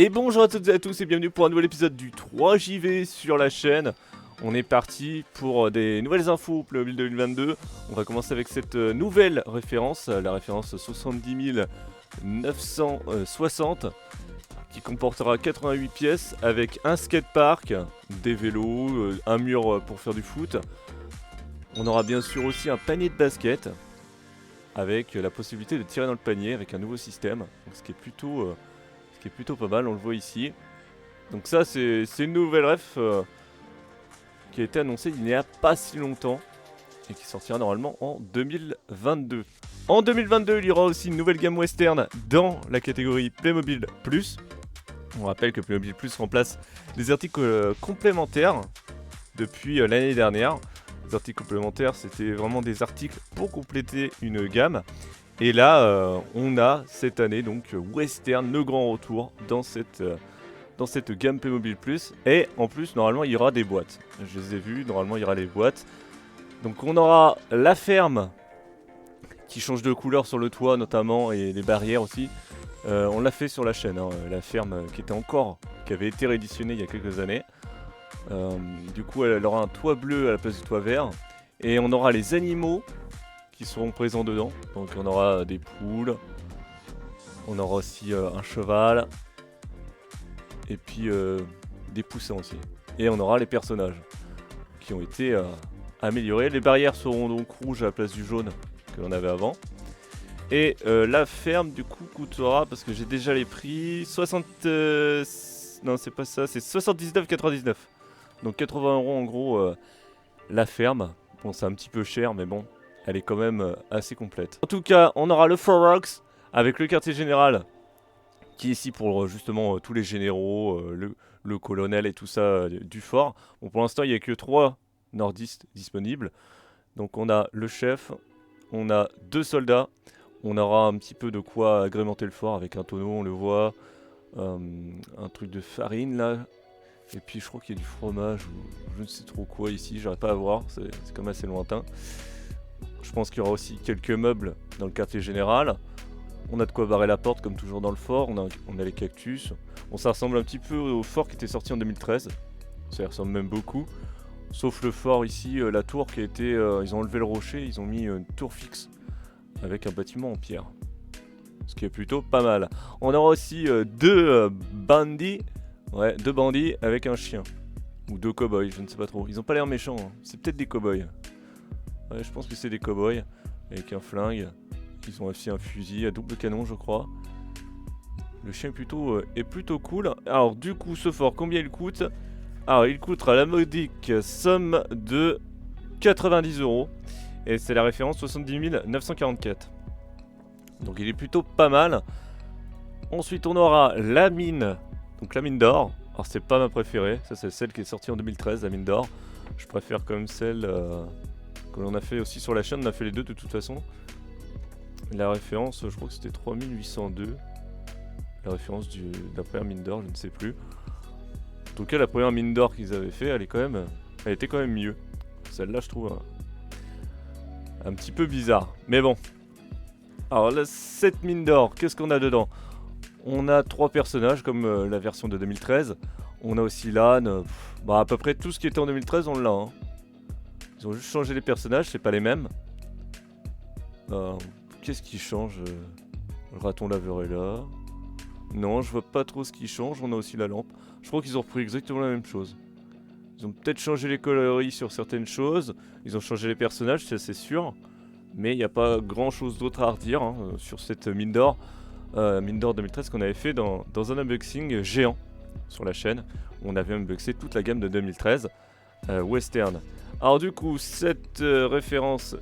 Et bonjour à toutes et à tous et bienvenue pour un nouvel épisode du 3JV sur la chaîne. On est parti pour des nouvelles infos Playmobil 2022. On va commencer avec cette nouvelle référence, la référence 70 960, qui comportera 88 pièces avec un skatepark, des vélos, un mur pour faire du foot. On aura bien sûr aussi un panier de basket, avec la possibilité de tirer dans le panier avec un nouveau système, donc ce qui est plutôt pas mal, on le voit ici. Donc ça c'est une nouvelle ref qui a été annoncée il n'y a pas si longtemps et qui sortira normalement en 2022. En 2022 il y aura aussi une nouvelle gamme western dans la catégorie Playmobil Plus. On rappelle que Playmobil Plus remplace les articles complémentaires depuis l'année dernière. Les articles complémentaires c'était vraiment des articles pour compléter une gamme. Et là, on a cette année donc Western, le grand retour dans cette gamme Playmobil Plus. Et en plus, normalement, il y aura des boîtes. Je les ai vues, normalement, il y aura les boîtes. Donc on aura la ferme qui change de couleur sur le toit notamment et les barrières aussi. On l'a fait sur la chaîne, hein, la ferme qui avait été rééditionnée il y a quelques années. Du coup, elle aura un toit bleu à la place du toit vert. Et on aura les animaux qui seront présents dedans. Donc on aura des poules, on aura aussi un cheval, et puis des poussins aussi. Et on aura les personnages qui ont été améliorés. Les barrières seront donc rouges à la place du jaune que l'on avait avant. Et la ferme du coup coûtera, parce que j'ai déjà les prix, 60... non c'est pas ça, c'est 79,99. Donc 80 € en gros la ferme. Bon c'est un petit peu cher mais bon. Elle est quand même assez complète. En tout cas, on aura le Forex avec le quartier général qui est ici pour justement tous les généraux, le colonel et tout ça du fort. Bon, pour l'instant, il n'y a que 3 nordistes disponibles. Donc on a le chef, on a 2 soldats, on aura un petit peu de quoi agrémenter le fort avec un tonneau, on le voit, un truc de farine là. Et puis je crois qu'il y a du fromage ou je ne sais trop quoi ici, j'arrive pas à voir, c'est quand même assez lointain. Je pense qu'il y aura aussi quelques meubles dans le quartier général. On a de quoi barrer la porte comme toujours dans le fort. On a les cactus. Bon, ça ressemble un petit peu au fort qui était sorti en 2013. Ça y ressemble même beaucoup. Sauf le fort ici, la tour qui a été... ils ont enlevé le rocher, ils ont mis une tour fixe avec un bâtiment en pierre. Ce qui est plutôt pas mal. On aura aussi deux bandits. Ouais, 2 bandits avec un chien. Ou 2 cow-boys, je ne sais pas trop. Ils ont pas l'air méchants, hein. C'est peut-être des cow-boys. Ouais, je pense que c'est des cow-boys avec un flingue. Ils ont aussi un fusil à double canon, je crois. Le chien est plutôt cool. Alors, du coup, ce fort, combien il coûte? Alors, il coûtera la modique somme de 90 €. Et c'est la référence 70 944. Donc, il est plutôt pas mal. Ensuite, on aura la mine. Donc, la mine d'or. Alors, c'est pas ma préférée. Ça, c'est celle qui est sortie en 2013, la mine d'or. Je préfère quand même celle... que l'on a fait aussi sur la chaîne, on a fait les deux de toute façon. La référence, je crois que c'était 3802. La référence de la première mine d'or, je ne sais plus. En tout cas, la première mine d'or qu'ils avaient fait, elle était quand même mieux. Celle-là, je trouve un petit peu bizarre. Mais bon. Alors là, cette mine d'or, qu'est-ce qu'on a dedans? On a 3 personnages comme la version de 2013. On a aussi l'âne. Bah, à peu près tout ce qui était en 2013, on l'a. Hein. Ils ont juste changé les personnages, c'est pas les mêmes. Qu'est-ce qui change? Le raton laveur est là. Non, je vois pas trop ce qui change. On a aussi la lampe. Je crois qu'ils ont repris exactement la même chose. Ils ont peut-être changé les coloris sur certaines choses. Ils ont changé les personnages, c'est assez sûr. Mais il n'y a pas grand chose d'autre à redire hein, sur cette mine d'or. Mine d'or 2013 qu'on avait fait dans un unboxing géant sur la chaîne. Où on avait unboxé toute la gamme de 2013 Western. Alors du coup, cette référence,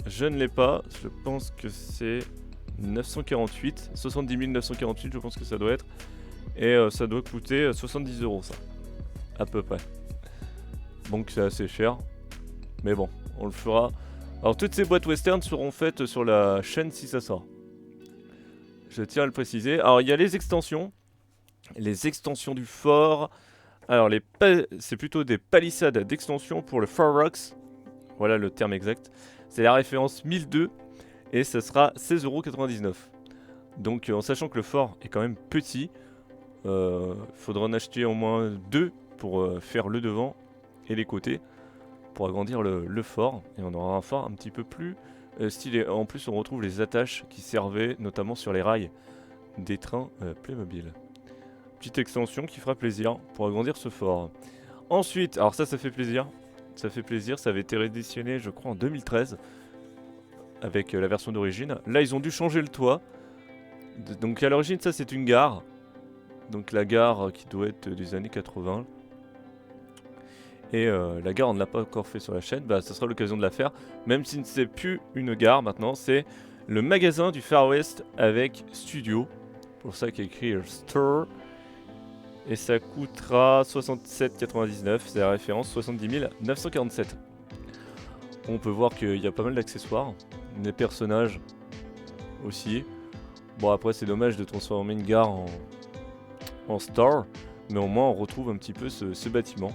je ne l'ai pas. Je pense que c'est 948, 70 948, je pense que ça doit être. Et ça doit coûter 70 € ça, à peu près. Donc c'est assez cher. Mais bon, on le fera. Alors toutes ces boîtes western seront faites sur la chaîne si ça sort. Je tiens à le préciser. Alors il y a les extensions du fort. Alors, c'est plutôt des palissades d'extension pour le Far Rocks. Voilà le terme exact. C'est la référence 1002 et ça sera 16,99 €. Donc, en sachant que le fort est quand même petit, Faudra en acheter au moins 2 pour faire le devant et les côtés pour agrandir le fort. Et on aura un fort un petit peu plus stylé. En plus, on retrouve les attaches qui servaient notamment sur les rails des trains Playmobil. Petite extension qui fera plaisir pour agrandir ce fort. Ensuite, alors ça fait plaisir. Ça fait plaisir, ça avait été rééditionné je crois en 2013 avec la version d'origine. Là ils ont dû changer le toit. Donc à l'origine ça c'est une gare. Donc la gare qui doit être des années 80. Et la gare on ne l'a pas encore fait sur la chaîne, bah ça sera l'occasion de la faire. Même si c'est plus une gare maintenant, c'est le magasin du Far West avec studio. Pour ça qu'il y a écrit Store. Et ça coûtera 67,99, c'est la référence 70 947. On peut voir qu'il y a pas mal d'accessoires, des personnages aussi. Bon après c'est dommage de transformer une gare en store, mais au moins on retrouve un petit peu ce bâtiment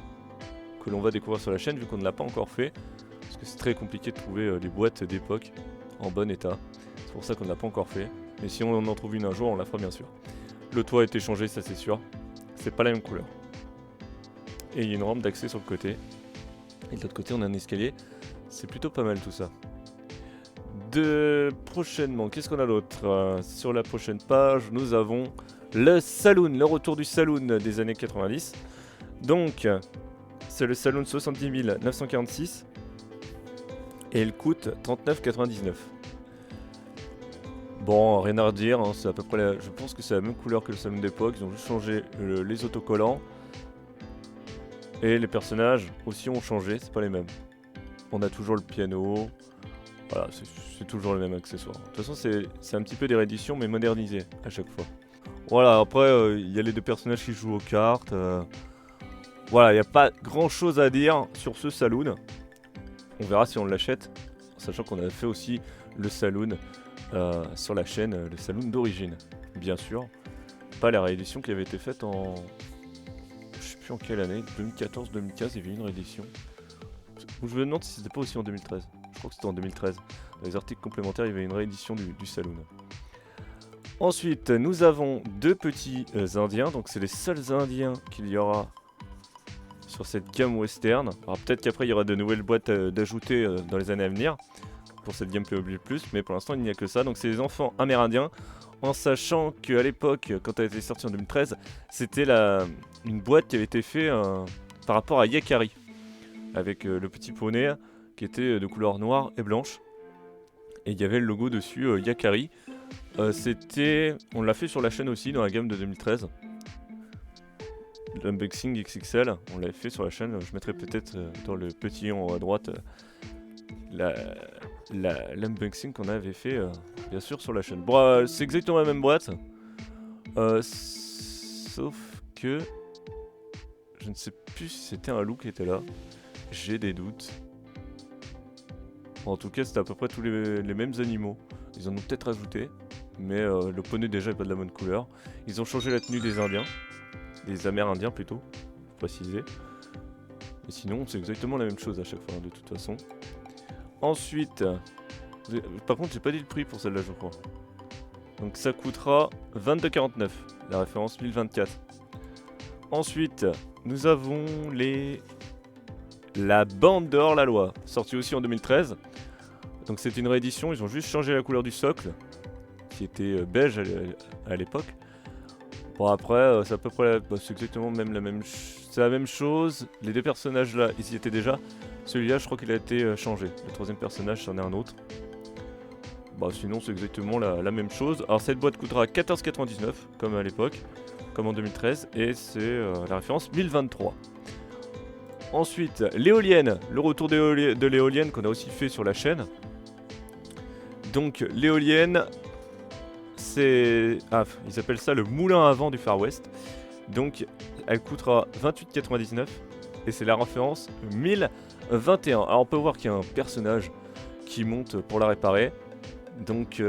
que l'on va découvrir sur la chaîne vu qu'on ne l'a pas encore fait. Parce que c'est très compliqué de trouver les boîtes d'époque en bon état. C'est pour ça qu'on ne l'a pas encore fait. Mais si on en trouve une un jour, on la fera bien sûr. Le toit a été changé, ça c'est sûr. C'est pas la même couleur. Et il y a une rampe d'accès sur le côté. Et de l'autre côté, on a un escalier. C'est plutôt pas mal tout ça. Prochainement, qu'est-ce qu'on a d'autre sur la prochaine page, nous avons le saloon, le retour du saloon des années 90. Donc, c'est le saloon 70 946. Et il coûte 39,99. Bon, rien à redire, hein, c'est à peu près je pense que c'est la même couleur que le saloon d'époque, ils ont juste changé les autocollants. Et les personnages aussi ont changé, c'est pas les mêmes. On a toujours le piano, voilà, c'est toujours le même accessoire. De toute façon, c'est un petit peu des rééditions, mais modernisées à chaque fois. Voilà, après, il y a les deux personnages qui jouent aux cartes. Voilà, il n'y a pas grand chose à dire sur ce saloon. On verra si on l'achète, sachant qu'on a fait aussi le saloon sur la chaîne, le saloon d'origine, bien sûr. Pas la réédition qui avait été faite en... Je sais plus en quelle année, 2014-2015, il y avait une réédition. Je me demande si c'était pas aussi en 2013. Je crois que c'était en 2013. Dans les articles complémentaires, il y avait une réédition du saloon. Ensuite, nous avons deux petits indiens. Donc c'est les seuls indiens qu'il y aura sur cette gamme western. Alors peut-être qu'après il y aura de nouvelles boîtes d'ajouter dans les années à venir pour cette gamme Playmobil Plus, mais pour l'instant il n'y a que ça. Donc c'est les enfants amérindiens, en sachant qu'à l'époque, quand elle a été sortie en 2013, c'était une boîte qui avait été faite par rapport à Yakari, avec le petit poney qui était de couleur noire et blanche. Et il y avait le logo dessus, Yakari. On l'a fait sur la chaîne aussi, dans la gamme de 2013. L'unboxing XXL, on l'avait fait sur la chaîne. Je mettrai peut-être dans le petit en haut à droite l'unboxing qu'on avait fait, bien sûr, sur la chaîne. Bon, c'est exactement la même boîte. Sauf que... je ne sais plus si c'était un loup qui était là. J'ai des doutes. En tout cas, c'était à peu près tous les mêmes animaux. Ils en ont peut-être rajouté. Mais le poney déjà n'est pas de la bonne couleur. Ils ont changé la tenue des Indiens. Des Amérindiens plutôt, faut préciser. Et sinon, c'est exactement la même chose à chaque fois, de toute façon. Ensuite, par contre, j'ai pas dit le prix pour celle-là, je crois. Donc ça coûtera 22,49, la référence 1024. Ensuite, nous avons la bande de hors-la-loi, sortie aussi en 2013. Donc c'est une réédition, ils ont juste changé la couleur du socle, qui était beige à l'époque. Bon après, c'est à peu près, c'est exactement c'est la même chose. Les deux personnages là, ils y étaient déjà. Celui-là, je crois qu'il a été changé. Le troisième personnage, c'en est un autre. Bah sinon, c'est exactement la même chose. Alors cette boîte coûtera 14,99 comme à l'époque, comme en 2013, et c'est la référence 1023. Ensuite, l'éolienne, le retour de l'éolienne qu'on a aussi fait sur la chaîne. Donc l'éolienne, ils appellent ça le moulin à vent du Far West. Donc elle coûtera 28,99 et c'est la référence 1021. Alors on peut voir qu'il y a un personnage qui monte pour la réparer. Donc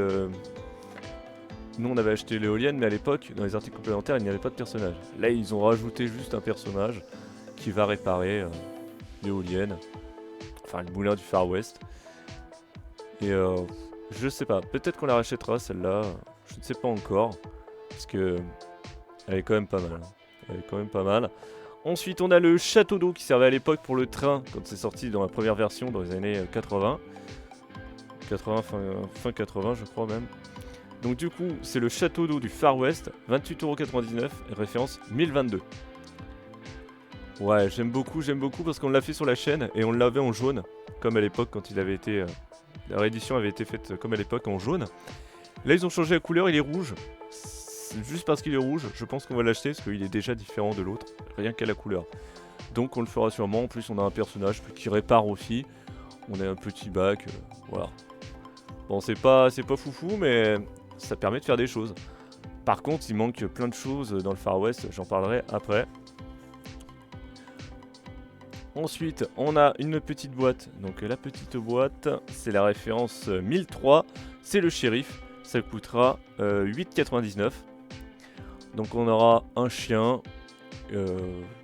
nous on avait acheté l'éolienne, mais à l'époque dans les articles complémentaires il n'y avait pas de personnage. Là ils ont rajouté juste un personnage qui va réparer l'éolienne, enfin le moulin du Far West. Et je sais pas, peut-être qu'on la rachètera celle-là, je ne sais pas encore, parce que Elle est quand même pas mal. Hein. Elle est quand même pas mal. Ensuite, on a le château d'eau qui servait à l'époque pour le train quand c'est sorti dans la première version dans les années 80. 80, fin 80, je crois même. Donc du coup, c'est le château d'eau du Far West, 28,99€, référence 1022. Ouais, j'aime beaucoup parce qu'on l'a fait sur la chaîne et on l'avait en jaune, comme à l'époque quand il avait été... la réédition avait été faite comme à l'époque en jaune. Là, ils ont changé la couleur, il est rouge. Juste parce qu'il est rouge, je pense qu'on va l'acheter parce qu'il est déjà différent de l'autre, rien qu'à la couleur. Donc on le fera sûrement, en plus on a un personnage qui répare aussi. On a un petit bac, voilà. Bon, c'est pas foufou, mais ça permet de faire des choses. Par contre, il manque plein de choses dans le Far West, j'en parlerai après. Ensuite, on a une petite boîte. Donc la petite boîte, c'est la référence 1003. C'est le shérif. Ça coûtera 8,99. Donc on aura un chien,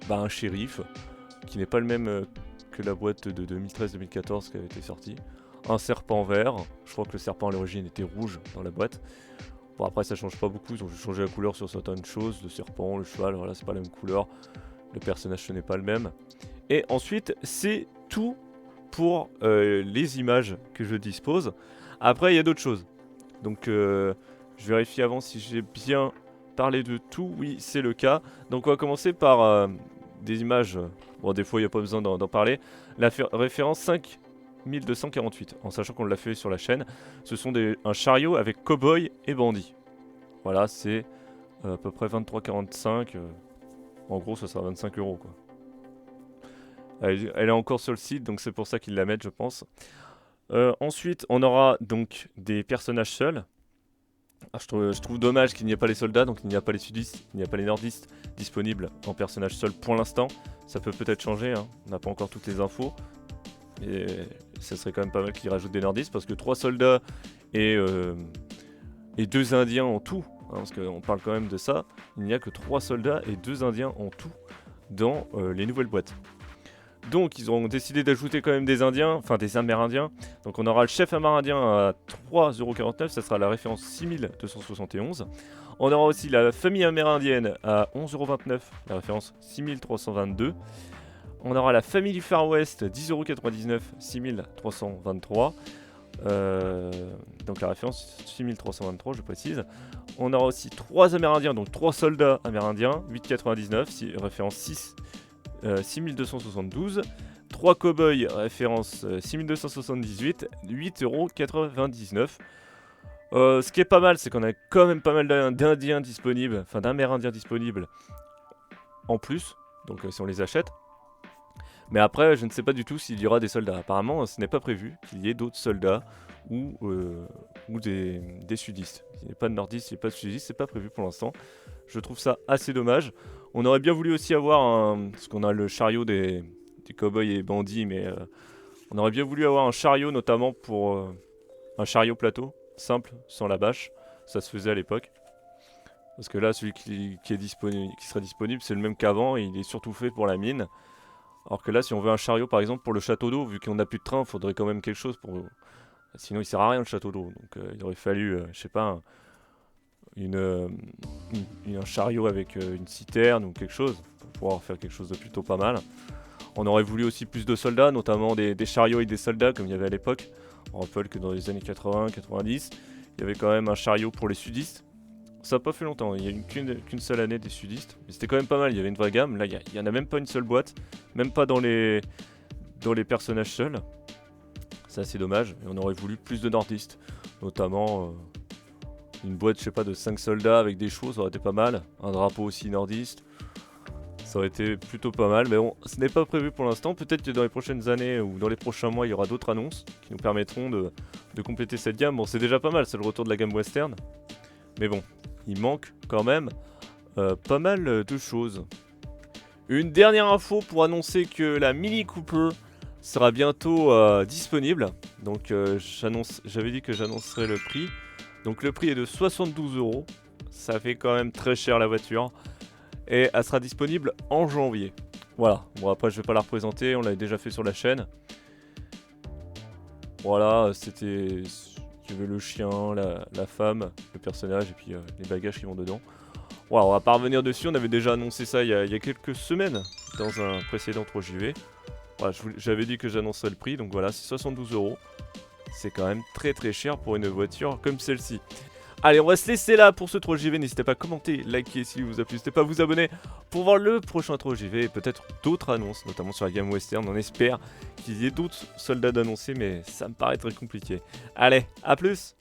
un shérif, qui n'est pas le même que la boîte de 2013-2014 qui avait été sortie. Un serpent vert. Je crois que le serpent à l'origine était rouge dans la boîte. Bon, après ça change pas beaucoup, ils ont juste changé la couleur sur certaines choses. Le serpent, le cheval, voilà, c'est pas la même couleur. Le personnage ce n'est pas le même. Et ensuite, c'est tout pour les images que je dispose. Après, il y a d'autres choses. Donc, je vérifie avant si j'ai bien parlé de tout. Oui, c'est le cas. Donc, on va commencer par des images. Bon, des fois, il n'y a pas besoin d'en parler. La référence 5248, en sachant qu'on l'a fait sur la chaîne. Ce sont un chariot avec cow-boy et bandit. Voilà, c'est à peu près 23,45. En gros, ça sera 25€, quoi. Elle est encore sur le site, donc c'est pour ça qu'ils la mettent, je pense. Ensuite, on aura donc des personnages seuls. Alors, je trouve dommage qu'il n'y ait pas les soldats, donc il n'y a pas les sudistes, il n'y a pas les nordistes disponibles en personnages seuls pour l'instant. Ça peut peut-être changer, hein. On n'a pas encore toutes les infos. Et ça serait quand même pas mal qu'ils rajoutent des nordistes, parce que 3 soldats et 2 indiens en tout, hein, parce qu'on parle quand même de ça. Il n'y a que 3 soldats et 2 indiens en tout dans les nouvelles boîtes. Donc ils ont décidé d'ajouter quand même des indiens, enfin des amérindiens. Donc on aura le chef amérindien à 3,49€, ça sera la référence 6271. On aura aussi la famille amérindienne à 11,29€, la référence 6322. On aura la famille du Far West, 10,99€, 6323. Donc la référence 6323, je précise. On aura aussi 3 amérindiens, donc 3 soldats amérindiens, 8,99€, référence 6272. 3 cow-boys, référence 6278, 8,99€. Ce qui est pas mal, c'est qu'on a quand même pas mal d'indiens disponibles, enfin d'amérindiens disponibles en plus, donc si on les achète. Mais après, je ne sais pas du tout s'il y aura des soldats. Apparemment, ce n'est pas prévu qu'il y ait d'autres soldats ou des sudistes. Il n'y a pas de nordistes, il n'y a pas de sudistes, c'est pas prévu pour l'instant. Je trouve ça assez dommage. On aurait bien voulu aussi avoir parce qu'on a le chariot des cow-boys et bandits, mais on aurait bien voulu avoir un chariot, notamment pour un chariot plateau, simple, sans la bâche. Ça se faisait à l'époque. Parce que là, celui qui serait disponible, c'est le même qu'avant, et il est surtout fait pour la mine. Alors que là, si on veut un chariot, par exemple, pour le château d'eau, vu qu'on n'a plus de train, il faudrait quand même quelque chose pour... Sinon, il sert à rien, le château d'eau. Donc, il aurait fallu, je sais pas, un chariot avec une citerne ou quelque chose, pour pouvoir faire quelque chose de plutôt pas mal. On aurait voulu aussi plus de soldats, notamment des chariots et des soldats, comme il y avait à l'époque. On rappelle que dans les années 80-90, il y avait quand même un chariot pour les sudistes. Ça n'a pas fait longtemps, il n'y a eu qu'une seule année des sudistes. Mais c'était quand même pas mal, il y avait une vraie gamme. Là, il n'y en a même pas une seule boîte, même pas dans les personnages seuls. C'est assez dommage, et on aurait voulu plus de nordistes. Notamment une boîte, je sais pas, de 5 soldats avec des chevaux, ça aurait été pas mal. Un drapeau aussi nordiste, ça aurait été plutôt pas mal. Mais bon, ce n'est pas prévu pour l'instant. Peut-être que dans les prochaines années ou dans les prochains mois, il y aura d'autres annonces qui nous permettront de compléter cette gamme. Bon, c'est déjà pas mal, c'est le retour de la gamme western. Mais bon, il manque quand même pas mal de choses. Une dernière info pour annoncer que la Mini Cooper sera bientôt disponible. Donc j'avais dit que j'annoncerais le prix. Donc le prix est de 72€. Ça fait quand même très cher la voiture. Et elle sera disponible en janvier. Voilà, bon après je vais pas la représenter, on l'avait déjà fait sur la chaîne. Voilà, c'était... Il y avait le chien, la femme, le personnage et puis les bagages qui vont dedans. Ouais, on va pas revenir dessus, on avait déjà annoncé ça il y a quelques semaines dans un précédent 3JV. Ouais, j'avais dit que j'annoncerais le prix, donc voilà, c'est 72 €. C'est quand même très très cher pour une voiture comme celle-ci. Allez, on va se laisser là pour ce 3JV. N'hésitez pas à commenter, liker si vous a plu. N'hésitez pas à vous abonner pour voir le prochain 3JV et peut-être d'autres annonces, notamment sur la gamme western. On espère qu'il y ait d'autres soldats d'annoncer, mais ça me paraît très compliqué. Allez, à plus!